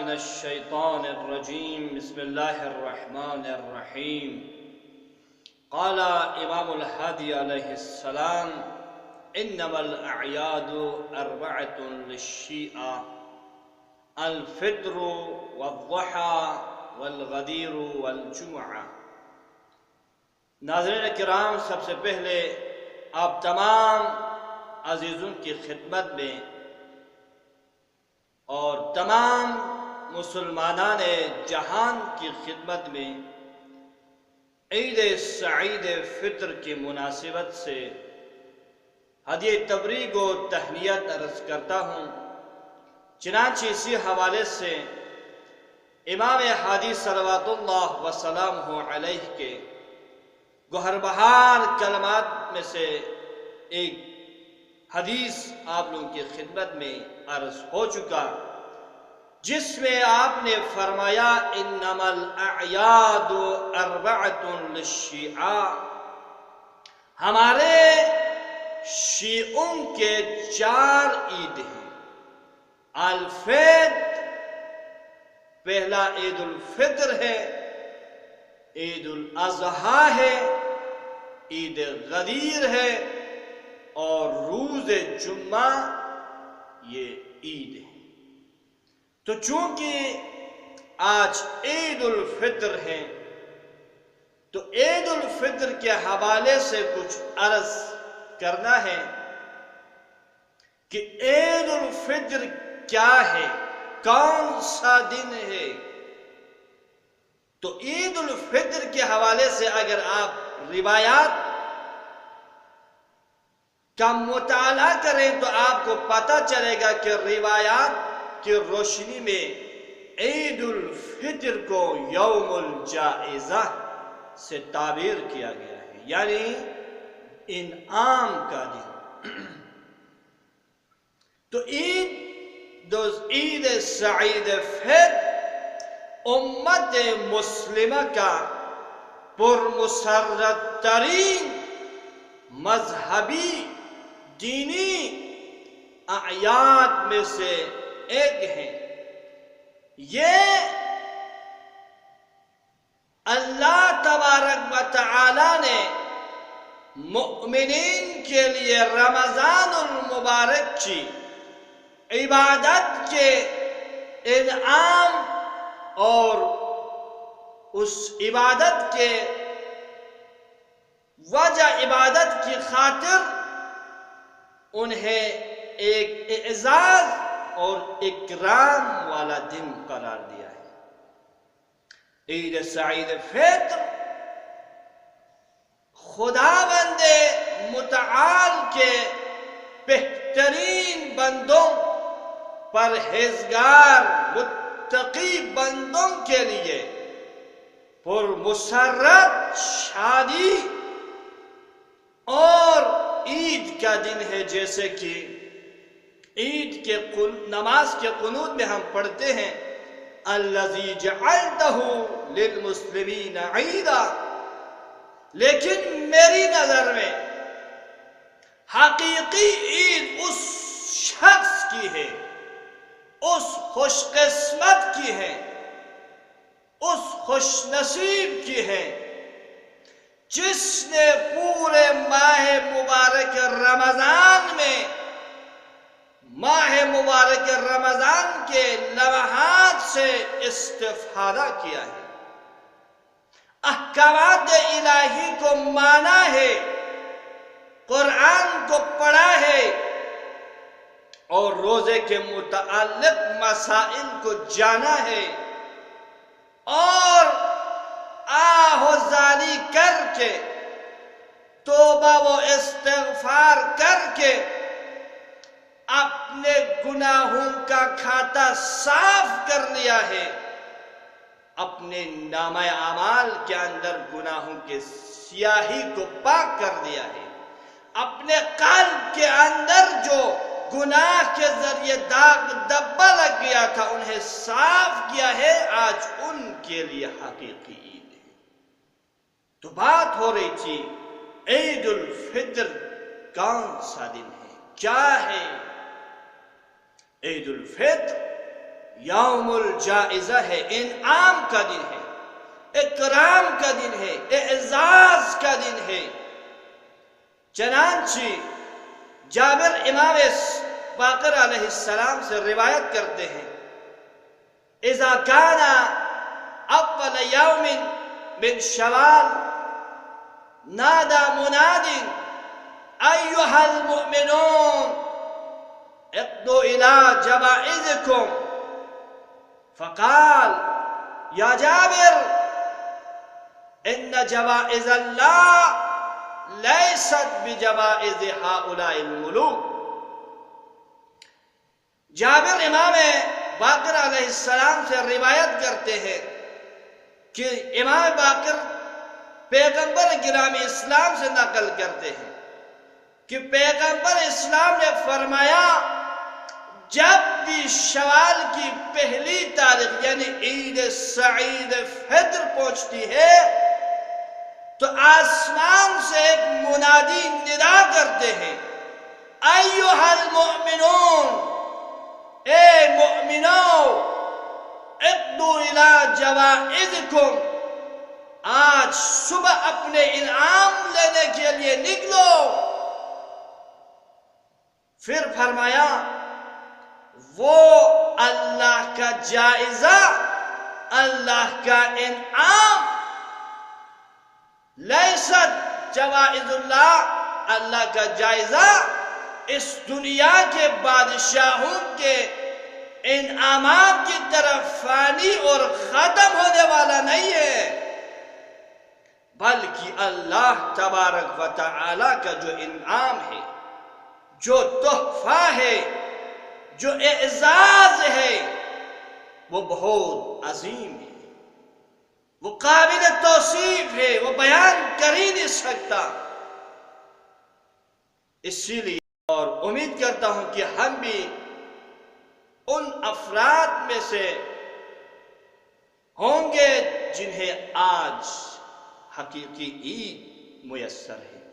من الشيطان الرجيم بسم الله الرحمن الرحيم. قال امام الهادي عليه السلام انما الاعياد اربعة للشيعة: الفطر والضحى والغدیر والجمعہ. ناظرین کرام، سب سے پہلے آپ تمام عزیزوں کی خدمت میں اور تمام مسلمانان جہان کی خدمت میں عید سعید فطر کی مناسبت سے ہدیہ تبریک و تہنیت عرض کرتا ہوں. چنانچہ اسی حوالے سے امام ہادی صلوات اللہ وسلامہ علیہ کے گوہر بہار کلمات میں سے ایک حدیث آپ لوگوں کی خدمت میں عرض ہو چکا، جس میں آپ نے فرمایا انما الاعیاد اربعۃ للشیعہ، ہمارے شیعوں کے 4 عید ہیں. الفطر، پہلا عید الفطر ہے، عید الاضحیٰ ہے، عید غدیر ہے، اور روز جمعہ یہ عید ہے. تو چونکہ آج عید الفطر ہے تو عید الفطر کے حوالے سے کچھ عرض کرنا ہے کہ عید الفطر کیا ہے، کون سا دن ہے. تو عید الفطر کے حوالے سے اگر آپ روایات کا مطالعہ کریں تو آپ کو پتہ چلے گا کہ روایات کی روشنی میں عید الفطر کو یوم الجائزہ سے تعبیر کیا گیا ہے، یعنی انعام کا دن. تو عید سعید فطر امت مسلمہ کا پرمسرت ترین مذہبی دینی اعیاد میں سے ایک ہے. یہ اللہ تبارک و تعالی نے مؤمنین کے لیے رمضان المبارک کی عبادت کے انعام اور اس عبادت کے وجہ عبادت کی خاطر انہیں ایک اعزاز اور اکرام والا دن قرار دیا ہے. عید سعید فطر خداوند متعال کے بہترین بندوں، پرہیزگار متقی بندوں کے لیے پرمسرت شادی اور عید کا دن ہے. جیسے کہ عید کے نماز کے قنوت میں ہم پڑھتے ہیں الذی جعلتہ للمسلمین عیدا، لیکن میری نظر میں حقیقی عید اس شخص کی ہے، اس خوش قسمت کی ہے، اس خوش نصیب کی ہے جس نے پورے ماہ مبارک رمضان میں ماہ مبارک رمضان کے لمحات سے استفادہ کیا ہے، احکامات الہی کو مانا ہے، قرآن کو پڑھا ہے، اور روزے کے متعلق مسائل کو جانا ہے، اور آہوزاری کر کے توبہ و استغفار کر کے اپنے گناہوں کا کھاتا صاف کر لیا ہے، اپنے نامہ اعمال کے اندر گناہوں کے سیاہی کو پاک کر دیا ہے، اپنے قلب کے اندر جو گناہ کے ذریعے داغ دبا لگ گیا تھا انہیں صاف کیا ہے. آج ان کے لیے حقیقی عید ہے. تو بات ہو رہی تھی عید الفطر کون سا دن ہے، کیا ہے عید الفطر؟ یوم الجائزہ ہے، انعام کا دن ہے، اکرام کا دن ہے، اعزاز کا دن ہے۔ چنانچہ جابر امام باقر علیہ السلام سے روایت کرتے ہیں، اذا کان اول یوم من شوال نادى مناد ایھا المؤمنون اقضوا الى جوائزکم فقال یا جابر ان جوائز اللہ لیست بجوائز ہؤلاء الملوک۔ جابر امام باقر علیہ السلام سے روایت کرتے ہیں کہ امام باقر پیغمبر گرامی اسلام سے نقل کرتے ہیں کہ پیغمبر اسلام نے فرمایا، جب بھی شوال کی پہلی تاریخ یعنی عید سعید فطر پہنچتی ہے تو آسمان سے ایک منادی ندا کرتے ہیں، ایھا المؤمنون، اے مؤمنوں، اقضوا الی جوائزکم، آج صبح اپنے انعام لینے کے لیے نکلو۔ پھر فرمایا، وہ اللہ کا جائزہ، اللہ کا انعام، لیست جوائز اللہ، اللہ کا جائزہ اس دنیا کے بادشاہوں کے انعامات کی طرف فانی اور ختم ہونے والا نہیں ہے، بلکہ اللہ تبارک و تعالی کا جو انعام ہے، جو تحفہ ہے، جو اعزاز ہے، وہ بہت عظیم ہے، وہ قابل توصیف ہے، وہ بیان کر ہی نہیں سکتا۔ اسی لیے اور امید کرتا ہوں کہ ہم بھی ان افراد میں سے ہوں گے جنہیں آج حقیقی عید میسر ہے۔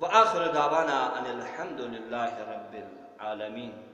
وآخر دعوانا ان الحمد للہ رب العالمین۔